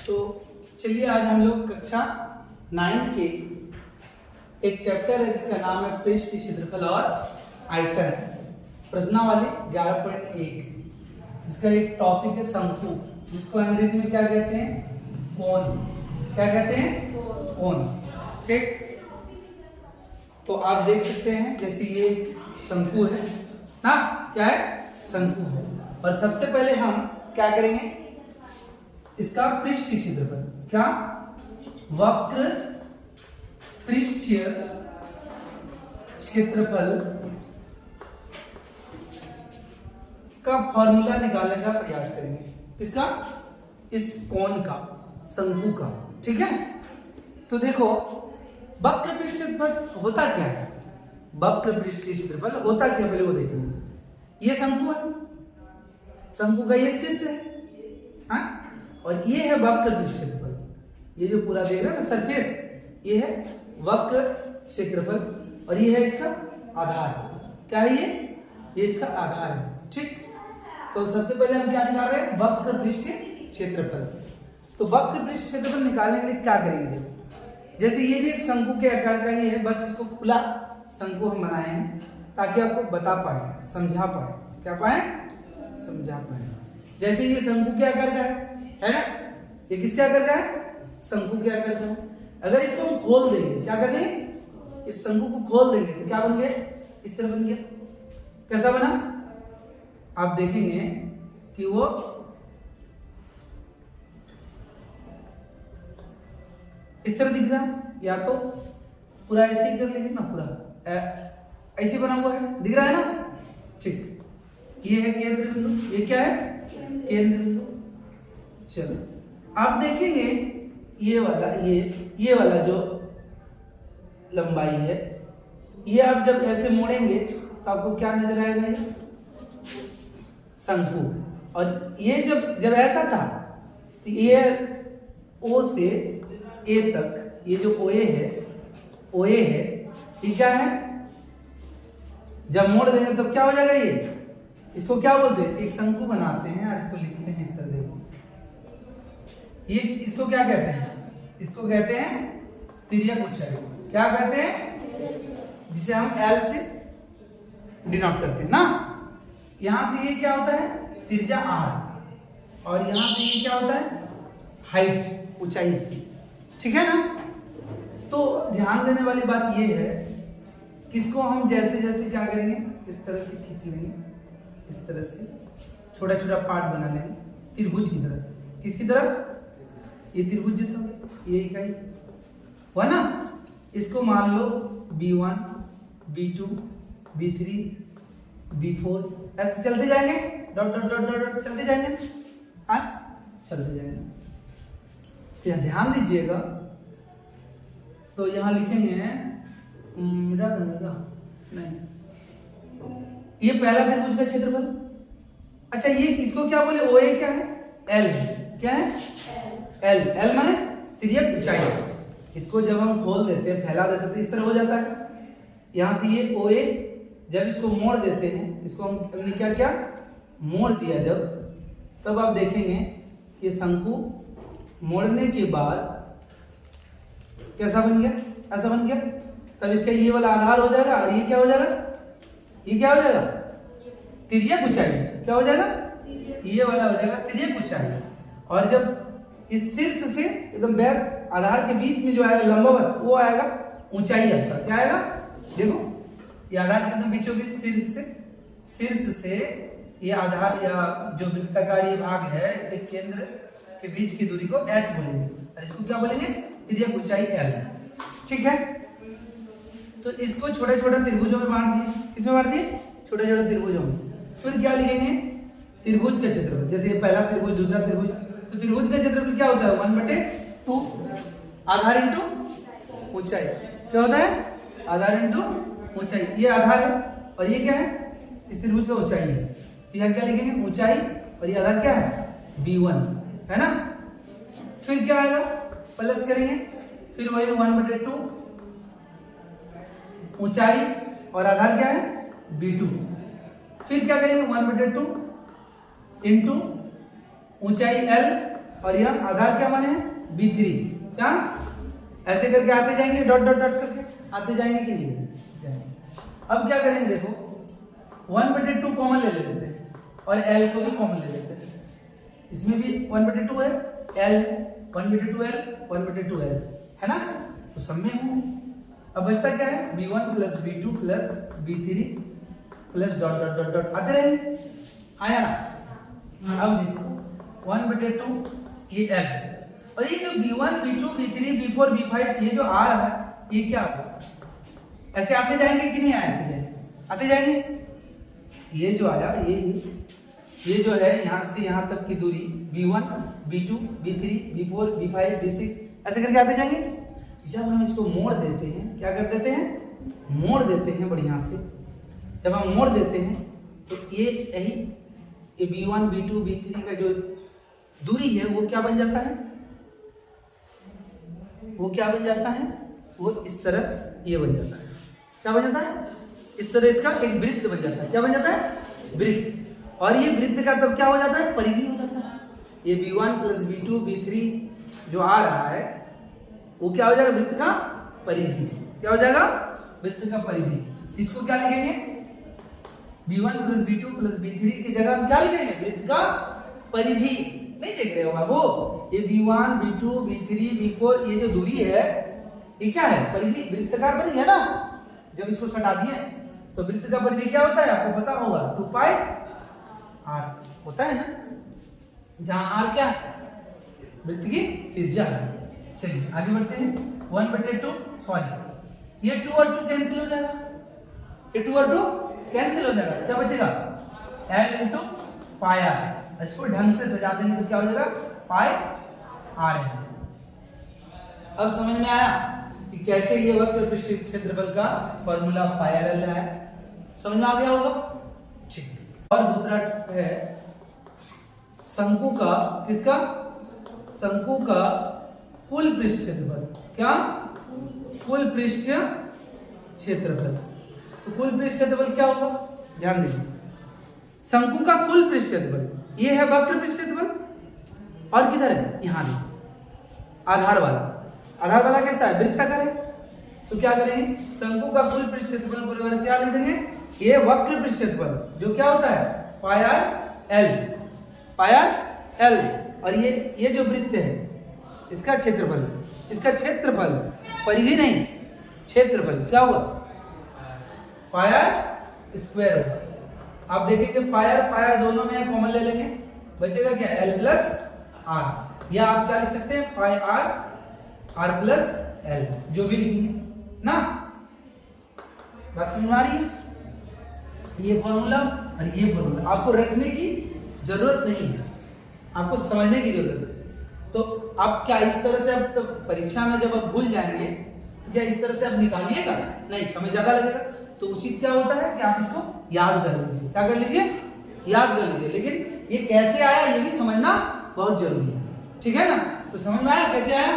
तो चलिए आज हम लोग कक्षा 9 के एक चैप्टर है जिसका नाम है पृष्ठ, क्षेत्रफल और आयतन। प्रश्नावली 11.1 जिसका एक टॉपिक है शंकु, जिसको अंग्रेजी में क्या कहते हैं? कोन। क्या कहते हैं? कोन। ठीक, तो आप देख सकते हैं जैसे ये एक शंकु है ना, क्या है? शंकु है। और सबसे पहले हम क्या करेंगे? इसका पृष्ठीय क्षेत्रफल, क्या? वक्र पृष्ठीय क्षेत्रफल का फॉर्मूला निकालने का प्रयास करेंगे। किसका? इस कोण का, शंकु का। ठीक है, तो देखो वक्र पृष्ठीय क्षेत्रफल होता क्या है? वक्र पृष्ठीय क्षेत्रफल होता क्या, पहले वो देखेंगे। ये शंकु है, शंकु का ये शीर्ष है, हाँ? और ये है वक्र पृष्ठीय क्षेत्रफल। ये जो पूरा देख रहे हैं ना सरफेस, ये है वक्र क्षेत्रफल और ये है इसका आधार। क्या है ये? ये इसका आधार है। ठीक, तो सबसे पहले हम क्या निकाल रहे हैं? वक्र पृष्ठीय क्षेत्रफल। तो वक्र पृष्ठीय क्षेत्रफल निकालने के लिए क्या करेंगे? देखो जैसे ये भी एक शंकु के आकार का ही है, बस इसको खुला शंकु हम बनाए हैं ताकि आपको बता पाए, समझा पाए। क्या पाए? समझा पाए। जैसे ये शंकु के आकार का है ना? ये किसके आकार का है? शंकु के आकार का है। अगर इसको हम खोल देंगे, क्या कर देंगे? इस शंकु को खोल देंगे तो क्या बन गया? इस तरह बन गया। कैसा बना? आप देखेंगे कि वो इस तरह दिख रहा है, या तो पूरा ऐसे ही कर लेंगे ना, पूरा ऐसे बना हुआ है, दिख रहा है ना? ठीक, ये है केंद्र बिंदु। ये क्या है? केंद्र बिंदु। चलो आप देखेंगे ये वाला जो लंबाई है, ये आप जब ऐसे मोड़ेंगे तो आपको क्या नजर आएगा? ये शंकु। और ये जब ऐसा था तो ये ओ से ए तक, ये जो ओए है, ये क्या है? जब मोड़ देंगे तब क्या हो जाएगा? ये इसको क्या बोलते हैं? एक शंकु बनाते हैं और इसको लिखते हैं इस तरह। देखो ये इसको क्या कहते हैं? इसको कहते हैं तिर्यक ऊंचाई। क्या कहते हैं? जिसे हम L से डिनोट करते हैं ना। यहां से ये क्या होता है? त्रिज्या R, और यहां से ये क्या होता है? हाइट, ऊंचाई इसकी। ठीक है ना? तो ध्यान देने वाली बात ये है कि इसको हम जैसे जैसे क्या करेंगे, इस तरह से खींच लेंगे, इस तरह से छोटा छोटा पार्ट बना लेंगे त्रिभुज की तरह। किसकी तरह? ये त्रिभुज जैसा, ये इकाई हुआ ना। इसको मान लो B1, B2, B3, B4 ऐसे चलते जाएंगे, dot dot dot dot dot चलते जाएंगे। हाँ, चलते जाएंगे। यहाँ ध्यान दीजिएगा, तो यहाँ लिखेंगे मिटा देगा नहीं, ये पहला त्रिभुज का क्षेत्रफल। अच्छा, ये इसको क्या बोले? ओए क्या है? L। क्या है? L माने तिर्यक ऊंचाई। इसको जब हम खोल देते हैं, फैला देते हैं तो इस तरह हो जाता है। यहां से ये OA, जब इसको मोड़ देते हैं, इसको हमने क्या किया? मोड़ दिया जब, तब आप देखेंगे कि शंकु मोड़ने के बाद कैसा बन गया? ऐसा बन गया। तब इसका ये वाला आधार हो जाएगा और ये क्या हो जाएगा? ये क्या हो जाएगा? तिर्यक ऊंचाई। क्या हो जाएगा? ये वाला हो जाएगा तिर्यक ऊंचाई। और जब इस शीर्ष से एकदम बेस आधार के बीच में जो आएगा लंबवत, वो आएगा ऊंचाई आपका। क्या आएगा? देखो ये आधार के एकदम बीचों बीच शीर्ष से ये आधार या जो वृत्ताकार ये भाग है, इसके केंद्र के बीच की दूरी को H बोलेंगे और इसको क्या बोलेंगे? तिर्यक ऊंचाई L। ठीक है, तो इसको छोटे छोटे त्रिभुजों में बांट दिए। किसमें बांट दिए? छोटे छोटे त्रिभुजों में। फिर क्या लिखेंगे? त्रिभुज का क्षेत्रफल। जैसे ये पहला त्रिभुज, दूसरा त्रिभुज, तो त्रिभुज का क्षेत्रफल क्या होता है? 1/2 आधार इंटू ऊंचाई। क्या होता है? आधार इंटू ऊंचाई। ये आधार है और ये क्या है? इस त्रिभुज का ऊंचाई है। तो यहाँ क्या लिखेंगे? ऊंचाई, और ये आधार क्या है? B1 है ना। फिर क्या आएगा? प्लस करेंगे, फिर वही 1/2 ऊंचाई और आधार क्या है? B2। फिर क्या करेंगे? 1/2 इंटू ऊंचाई L और यह आधार क्या माने B3, क्या ऐसे करके आते जाएंगे, डॉट डॉट डॉट करके आते जाएंगे कि नहीं जाएंगे। अब क्या करेंगे, देखो 1/2 कॉमन ले लेते हैं और L को भी कॉमन ले लेते हैं। इसमें भी 1/2 है, L 1/2L 1/2L है ना, तो सब में होंगे। अब बचता क्या है, B1 plus B2 plus B3 plus dot dot dot dot आते रहेंगे, आया ना। अब देखो 1/2 ये L, और ये जो B1 B2 B3 B4 B5 ये जो आ रहा है ये क्या होगा, ऐसे आते जाएंगे कि नहीं आते जाएंगे। ये जो आया ये जो है यहाँ से यहाँ तक की दूरी B1 B2 B3 B4 B5 B6 ऐसे करके आते जाएंगे। जब हम इसको मोड़ देते हैं, क्या कर देते हैं, मोड़ देते हैं बढ़िया से। जब हम मोड़ देते हैं तो ये B1 B2 B3 का जो दूरी है वो क्या बन जाता है, वो क्या बन जाता है, वो इस तरह ये बन जाता है। क्या बन जाता है, इस तरह इसका एक वृत्त बन जाता है। क्या बन जाता है, वृत्त। और ये वृत्त का तब क्या हो जाता है, परिधि हो जाता है। ये B1 प्लस B2 B3 जो आ रहा है वो क्या हो जाएगा, वृत्त का परिधि। क्या हो जाएगा, वृत्त का परिधि। इसको क्या लिखेंगे, B1 plus B2 plus B3 की जगह हम क्या लिखेंगे, वृत्त का परिधि। नहीं देख रहे हो वो, ये B1 B2 B3 B4 ये जो दूरी है ये क्या है, परिधि, वृत्तकार परिधि है ना। जब इसको सटा दिए तो वृत्त का परिधि क्या होता है, आपको पता होगा 2πr होता है ना, जहां r क्या है, वृत्त की त्रिज्या है। चलिए आगे बढ़ते हैं। 1/2 सॉरी ये 2 और 2 कैंसिल हो जाएगा, ये 2 और 2 कैंसिल हो जाएगा, तो क्या बचेगा L इंटू पाई आर। इसको ढंग से सजा देंगे तो क्या हो जाएगा, पाई आर है। अब समझ में आया कि कैसे ये वक्र पृष्ठ क्षेत्रफल का फॉर्मूला पाई आर एल है, समझ में आ गया होगा, ठीक। और दूसरा है शंकु का, किसका, शंकु का कुल पृष्ठ क्षेत्रफल। क्या, कुल पृष्ठ क्षेत्रफल। तो कुल पृष्ठ क्षेत्रफल क्या होगा, ध्यान दीजिए। शंकु का कुल पृष्ठ क्षेत्रफल ये है वक्र पृष्ठ क्षेत्रफल, और किधर है, यहां आधार वाला कैसा है, वृत्ताकार है। तो क्या करेंगे, शंकु का कुल पृष्ठ क्षेत्रफल बराबर क्या लिख देंगे, ये वक्र पृष्ठ क्षेत्रफल जो क्या होता है पाई आर एल, और ये जो वृत्त है इसका क्षेत्रफल परिधि नहीं, क्षेत्रफल क्या हुआ, पाई आर स्क्वायर होगा। आप देखेंगे पाई आर दोनों में कॉमन ले लेंगे, बचेगा क्या, एल प्लस आर, या आप क्या लिख सकते हैं, पाई आर प्लस एल, जो भी लिखेंगे ना। बात समझ में आ रही है, ये फॉर्मूला और ये फॉर्मूला आपको रखने की जरूरत नहीं है, आपको समझने की जरूरत है। तो आप क्या इस तरह से, अब तो परीक्षा में जब आप भूल जाएंगे तो क्या इस तरह से आप निकालिएगा, नहीं, समय ज्यादा लगेगा। तो उचित क्या होता है कि आप इसको याद कर लीजिए। क्या कर लीजिए, याद कर लीजिए। लेकिन ये कैसे आया ये भी समझना बहुत जरूरी है, ठीक है ना। तो समझ में आया कैसे आया।